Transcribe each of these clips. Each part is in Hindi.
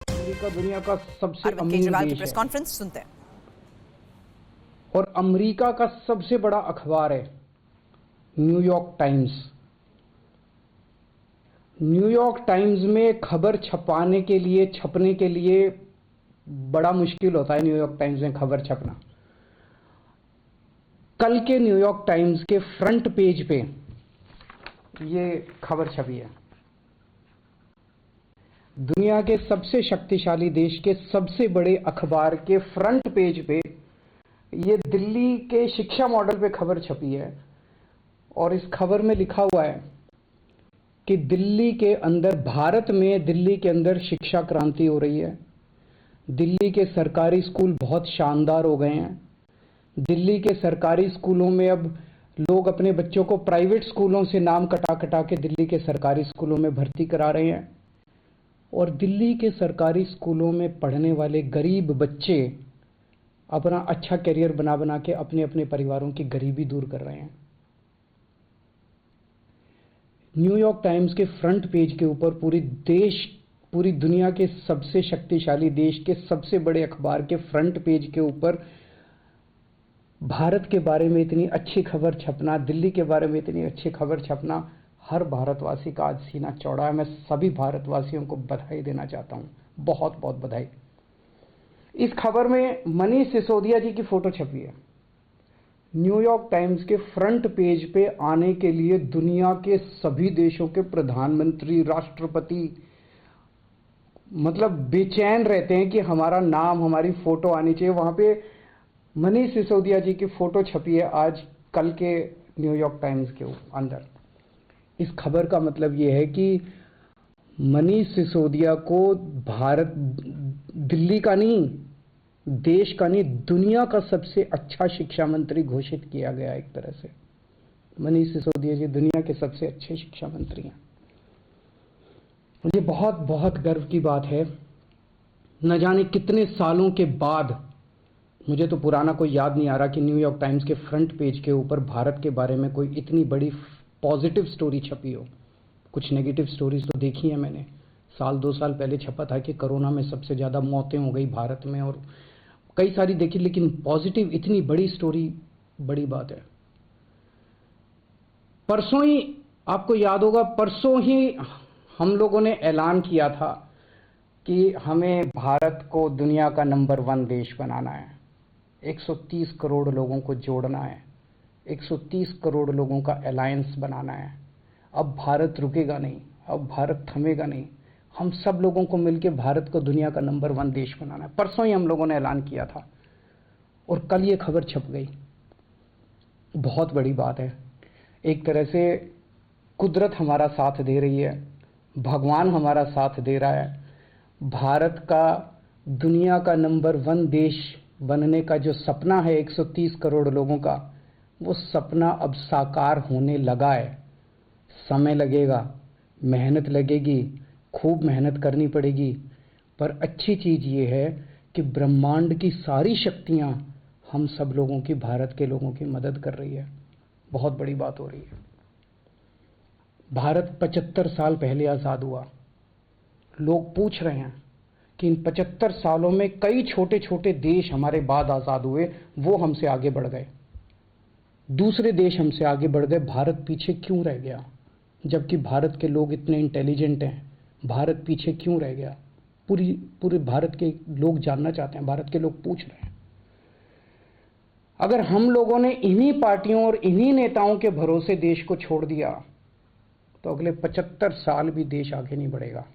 अमेरिका दुनिया का सबसे अरविंद अमीर केजरीवाल की देश प्रेस है कॉन्फ्रेंस सुनते हैं। और अमेरिका का सबसे बड़ा अखबार है न्यूयॉर्क टाइम्स। न्यूयॉर्क टाइम्स में खबर छपने के लिए बड़ा मुश्किल होता है। न्यूयॉर्क टाइम्स में खबर छपना, कल के न्यूयॉर्क टाइम्स के फ्रंट पेज पे ये खबर छपी है। दुनिया के सबसे शक्तिशाली देश के सबसे बड़े अखबार के फ्रंट पेज पे ये दिल्ली के शिक्षा मॉडल पे खबर छपी है और इस खबर में लिखा हुआ है कि भारत में दिल्ली के अंदर शिक्षा क्रांति हो रही है। दिल्ली के सरकारी स्कूल बहुत शानदार हो गए हैं। दिल्ली के सरकारी स्कूलों में अब लोग अपने बच्चों को प्राइवेट स्कूलों से नाम कटा कटा के दिल्ली के सरकारी स्कूलों में भर्ती करा रहे हैं और दिल्ली के सरकारी स्कूलों में पढ़ने वाले गरीब बच्चे अपना अच्छा करियर बना बना के अपने अपने परिवारों की गरीबी दूर कर रहे हैं। न्यूयॉर्क टाइम्स के फ्रंट पेज के ऊपर पूरी दुनिया के सबसे शक्तिशाली देश के सबसे बड़े अखबार के फ्रंट पेज के ऊपर भारत के बारे में इतनी अच्छी खबर छपना, दिल्ली के बारे में इतनी अच्छी खबर छपना, हर भारतवासी का आज सीना चौड़ा है। मैं सभी भारतवासियों को बधाई देना चाहता हूं, बहुत बहुत बधाई। इस खबर में मनीष सिसोदिया जी की फोटो छपी है। न्यूयॉर्क टाइम्स के फ्रंट पेज पे आने के लिए दुनिया के सभी देशों के प्रधानमंत्री, राष्ट्रपति मतलब बेचैन रहते हैं कि हमारा नाम, हमारी फोटो आनी चाहिए। वहां पे मनीष सिसोदिया जी की फोटो छपी है आज कल के न्यूयॉर्क टाइम्स के अंदर। इस खबर का मतलब यह है कि मनीष सिसोदिया को भारत, दिल्ली का नहीं, देश का नहीं, दुनिया का सबसे अच्छा शिक्षा मंत्री घोषित किया गया। एक तरह से मनीष सिसोदिया जी दुनिया के सबसे अच्छे शिक्षा मंत्री हैं। ये बहुत बहुत गर्व की बात है। न जाने कितने सालों के बाद, मुझे तो पुराना कोई याद नहीं आ रहा कि न्यूयॉर्क टाइम्स के फ्रंट पेज के ऊपर भारत के बारे में कोई इतनी बड़ी पॉजिटिव स्टोरी छपी हो। कुछ नेगेटिव स्टोरीज तो देखी है मैंने। 1-2 साल पहले छपा था कि कोरोना में सबसे ज़्यादा मौतें हो गई भारत में और कई सारी देखी, लेकिन पॉजिटिव इतनी बड़ी स्टोरी बड़ी बात है। परसों ही, आपको याद होगा, परसों ही हम लोगों ने ऐलान किया था कि हमें भारत को दुनिया का नंबर 1 देश बनाना है। 130 करोड़ लोगों को जोड़ना है, 130 करोड़ लोगों का अलायंस बनाना है। अब भारत रुकेगा नहीं, अब भारत थमेगा नहीं। हम सब लोगों को मिलकर भारत को दुनिया का नंबर 1 देश बनाना है। परसों ही हम लोगों ने ऐलान किया था और कल ये खबर छप गई। बहुत बड़ी बात है। एक तरह से कुदरत हमारा साथ दे रही है, भगवान हमारा साथ दे रहा है। भारत का दुनिया का नंबर 1 देश बनने का जो सपना है 130 करोड़ लोगों का, वो सपना अब साकार होने लगा है। समय लगेगा, मेहनत लगेगी, खूब मेहनत करनी पड़ेगी, पर अच्छी चीज ये है कि ब्रह्मांड की सारी शक्तियां हम सब लोगों की, भारत के लोगों की मदद कर रही है। बहुत बड़ी बात हो रही है। भारत 75 साल पहले आजाद हुआ। लोग पूछ रहे हैं कि इन 75 सालों में कई छोटे छोटे देश हमारे बाद आजाद हुए, वो हमसे आगे बढ़ गए, दूसरे देश हमसे आगे बढ़ गए, भारत पीछे क्यों रह गया? जबकि भारत के लोग इतने इंटेलिजेंट हैं, भारत पीछे क्यों रह गया? पूरे भारत के लोग जानना चाहते हैं, भारत के लोग पूछ रहे हैं। अगर हम लोगों ने इन्हीं पार्टियों और इन्हीं नेताओं के भरोसे देश को छोड़ दिया तो अगले 75 साल भी देश आगे नहीं बढ़ेगा।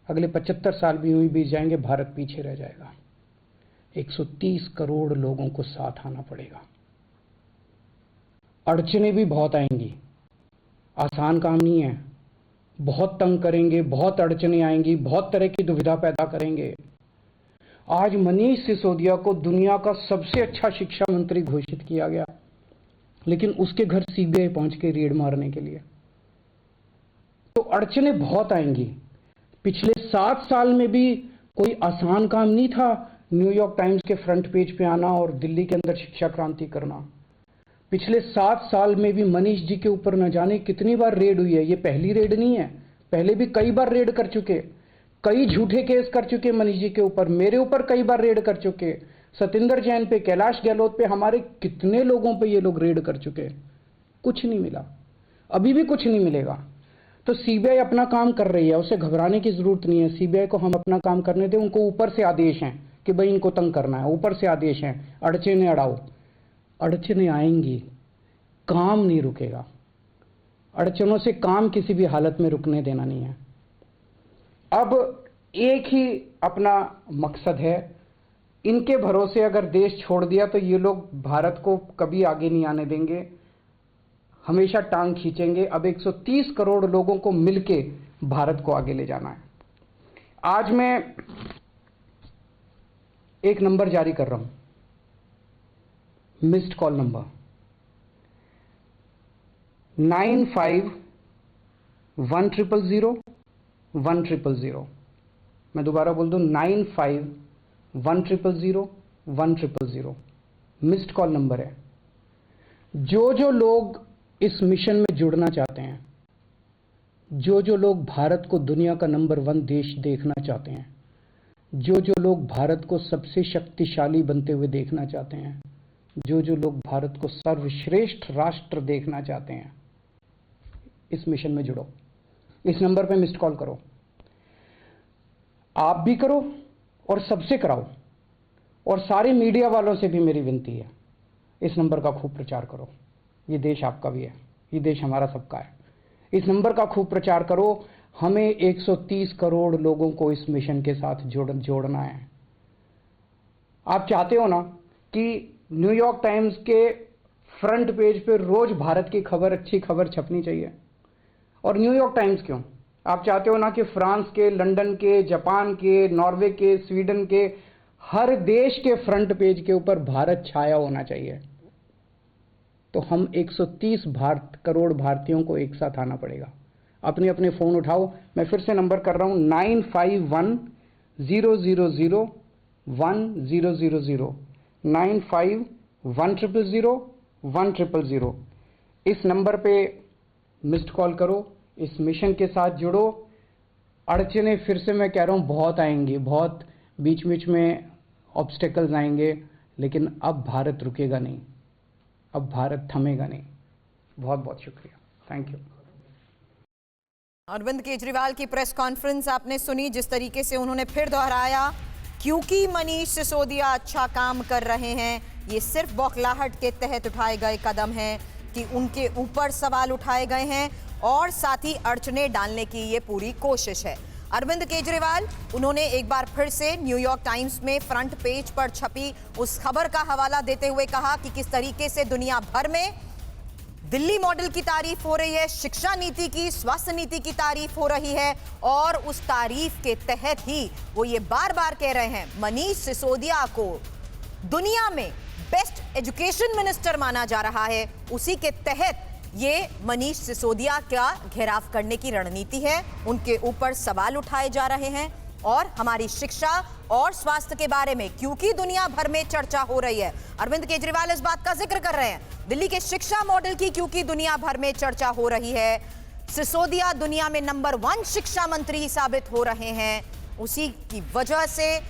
अगले 75 साल भी यूं ही बीत जाएंगे, भारत पीछे रह जाएगा। 130 करोड़ लोगों को साथ आना पड़ेगा। अड़चने भी बहुत आएंगी, आसान काम नहीं है। बहुत तंग करेंगे, बहुत अड़चने आएंगी, बहुत तरह की दुविधा पैदा करेंगे। आज मनीष सिसोदिया को दुनिया का सबसे अच्छा शिक्षा मंत्री घोषित किया गया, लेकिन उसके घर सीबीआई पहुंच के रेड मारने के लिए। तो अड़चने बहुत आएंगी। पिछले 7 साल में भी कोई आसान काम नहीं था न्यूयॉर्क टाइम्स के फ्रंट पेज पे आना और दिल्ली के अंदर शिक्षा क्रांति करना। पिछले 7 साल में भी मनीष जी के ऊपर न जाने कितनी बार रेड हुई है। ये पहली रेड नहीं है, पहले भी कई बार रेड कर चुके। कई झूठे केस कर चुके मनीष जी के ऊपर, मेरे ऊपर कई बार रेड कर चुके, सतिंदर जैन पे, कैलाश गहलोत पे, हमारे कितने लोगों पे ये लोग रेड कर चुके, कुछ नहीं मिला, अभी भी कुछ नहीं मिलेगा। तो सीबीआई अपना काम कर रही है, उसे घबराने की जरूरत नहीं है। सीबीआई को हम अपना काम करने दें। उनको ऊपर से आदेश हैं कि भाई इनको तंग करना है, ऊपर से आदेश हैं, अड़चने अड़ाओ। अड़चने आएंगी, काम नहीं रुकेगा। अड़चनों से काम किसी भी हालत में रुकने देना नहीं है। अब एक ही अपना मकसद है, इनके भरोसे अगर देश छोड़ दिया तो ये लोग भारत को कभी आगे नहीं आने देंगे, हमेशा टांग खींचेंगे। अब 130 करोड़ लोगों को मिलके भारत को आगे ले जाना है। आज मैं एक नंबर जारी कर रहा हूं, मिस्ड कॉल नंबर 9510001000। मैं दोबारा बोल दूं, 9510001000 मिस्ड कॉल नंबर है। जो लोग इस मिशन में जुड़ना चाहते हैं, जो लोग भारत को दुनिया का नंबर 1 देश देखना चाहते हैं, जो लोग भारत को सबसे शक्तिशाली बनते हुए देखना चाहते हैं, जो लोग भारत को सर्वश्रेष्ठ राष्ट्र देखना चाहते हैं, इस मिशन में जुड़ो। इस नंबर पे मिस्ड कॉल करो, आप भी करो और सबसे कराओ। और सारे मीडिया वालों से भी मेरी विनती है, इस नंबर का खूब प्रचार करो। ये देश आपका भी है, ये देश हमारा सबका है। इस नंबर का खूब प्रचार करो। हमें 130 करोड़ लोगों को इस मिशन के साथ जोड़ना है। आप चाहते हो ना कि न्यूयॉर्क टाइम्स के फ्रंट पेज पे रोज भारत की खबर, अच्छी खबर छपनी चाहिए। और न्यूयॉर्क टाइम्स क्यों, आप चाहते हो ना कि फ्रांस के, लंदन के, जापान के, नॉर्वे के, स्वीडन के, हर देश के फ्रंट पेज के ऊपर भारत छाया होना चाहिए। तो हम 130 करोड़ भारतीयों को एक साथ आना पड़ेगा। अपने अपने फोन उठाओ, मैं फिर से नंबर कर रहा हूं, 9510001000 9510001000। इस नंबर पे मिस्ड कॉल करो, इस मिशन के साथ जुड़ो। अड़चने फिर से मैं कह रहा हूं बहुत आएंगी, बहुत बीच बीच में ऑब्स्टेकल्स आएंगे, लेकिन अब भारत रुकेगा नहीं, अब भारत थमेगा नहीं। बहुत बहुत शुक्रिया, थैंक यू। अरविंद केजरीवाल की प्रेस कॉन्फ्रेंस आपने सुनी, जिस तरीके से उन्होंने फिर दोहराया क्योंकि मनीष सिसोदिया अच्छा काम कर रहे हैं, ये सिर्फ बौखलाहट के तहत उठाए गए कदम हैं कि उनके ऊपर सवाल उठाए गए हैं और साथ ही अड़चने डालने की ये पूरी कोशिश है। अरविंद केजरीवाल उन्होंने एक बार फिर से न्यूयॉर्क टाइम्स में फ्रंट पेज पर छपी उस खबर का हवाला देते हुए कहा कि किस तरीके से दुनिया भर में दिल्ली मॉडल की तारीफ हो रही है, शिक्षा नीति की, स्वास्थ्य नीति की तारीफ हो रही है और उस तारीफ के तहत ही वो ये बार बार कह रहे हैं मनीष सिसोदिया को दुनिया में बेस्ट एजुकेशन मिनिस्टर माना जा रहा है। उसी के तहत ये मनीष सिसोदिया का घेराव करने की रणनीति है, उनके ऊपर सवाल उठाए जा रहे हैं और हमारी शिक्षा और स्वास्थ्य के बारे में क्योंकि दुनिया भर में चर्चा हो रही है। अरविंद केजरीवाल इस बात का जिक्र कर रहे हैं, दिल्ली के शिक्षा मॉडल की क्योंकि दुनिया भर में चर्चा हो रही है, सिसोदिया दुनिया में नंबर 1 शिक्षा मंत्री साबित हो रहे हैं। उसी की वजह से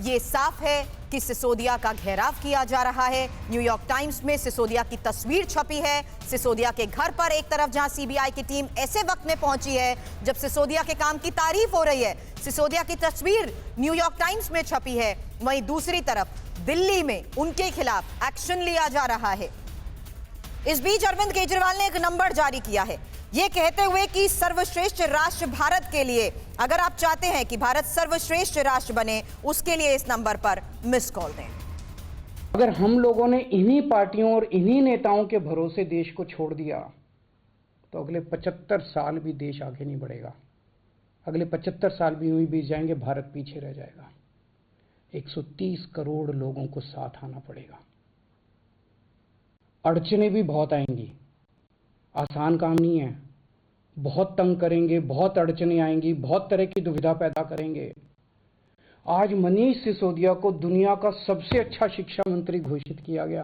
ये साफ है कि सिसोदिया का घेराव किया जा रहा है। न्यूयॉर्क टाइम्स में सिसोदिया की तस्वीर छपी है, सिसोदिया के घर पर एक तरफ जहां सीबीआई की टीम ऐसे वक्त में पहुंची है जब सिसोदिया के काम की तारीफ हो रही है, सिसोदिया की तस्वीर न्यूयॉर्क टाइम्स में छपी है, वहीं दूसरी तरफ दिल्ली में उनके खिलाफ एक्शन लिया जा रहा है। इस बीच अरविंद केजरीवाल ने एक नंबर जारी किया है, ये कहते हुए कि सर्वश्रेष्ठ राष्ट्र भारत के लिए, अगर आप चाहते हैं कि भारत सर्वश्रेष्ठ राष्ट्र बने, उसके लिए इस नंबर पर मिस कॉल दें। अगर हम लोगों ने इन्हीं पार्टियों और इन्हीं नेताओं के भरोसे देश को छोड़ दिया तो अगले 75 साल भी देश आगे नहीं बढ़ेगा। अगले 75 साल भी यूं ही बीत जाएंगे, भारत पीछे रह जाएगा। 130 करोड़ लोगों को साथ आना पड़ेगा। अड़चने भी बहुत आएंगी, आसान काम नहीं है, बहुत तंग करेंगे, बहुत अड़चने आएंगी, बहुत तरह की दुविधा पैदा करेंगे। आज मनीष सिसोदिया को दुनिया का सबसे अच्छा शिक्षा मंत्री घोषित किया गया,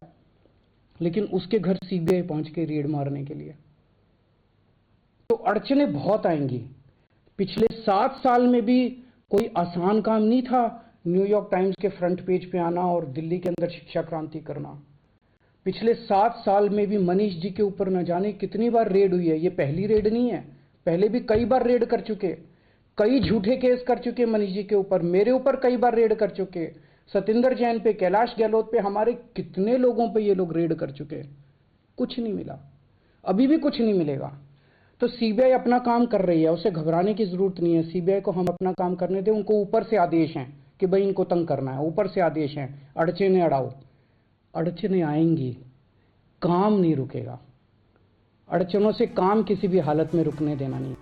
लेकिन उसके घर सीबीआई पहुंच के रेड मारने के लिए। तो अड़चने बहुत आएंगी। पिछले 7 साल में भी कोई आसान काम नहीं था न्यूयॉर्क टाइम्स के फ्रंट पेज पे आना और दिल्ली के अंदर शिक्षा क्रांति करना। पिछले 7 साल में भी मनीष जी के ऊपर न जाने कितनी बार रेड हुई है। ये पहली रेड नहीं है, पहले भी कई बार रेड कर चुके, कई झूठे केस कर चुके मनीष जी के ऊपर, मेरे ऊपर कई बार रेड कर चुके, सतिंदर जैन पे, कैलाश गहलोत पे, हमारे कितने लोगों पे ये लोग रेड कर चुके। कुछ नहीं मिला, अभी भी कुछ नहीं मिलेगा। तो सीबीआई अपना काम कर रही है, उसे घबराने की जरूरत नहीं है। सीबीआई को हम अपना काम करने दें। उनको ऊपर से आदेश हैं कि भाई इनको तंग करना है, ऊपर से आदेश हैं, अड़चने अड़ाओ। अड़चने आएंगी, काम नहीं रुकेगा। अड़चनों से काम किसी भी हालत में रुकने देना नहीं।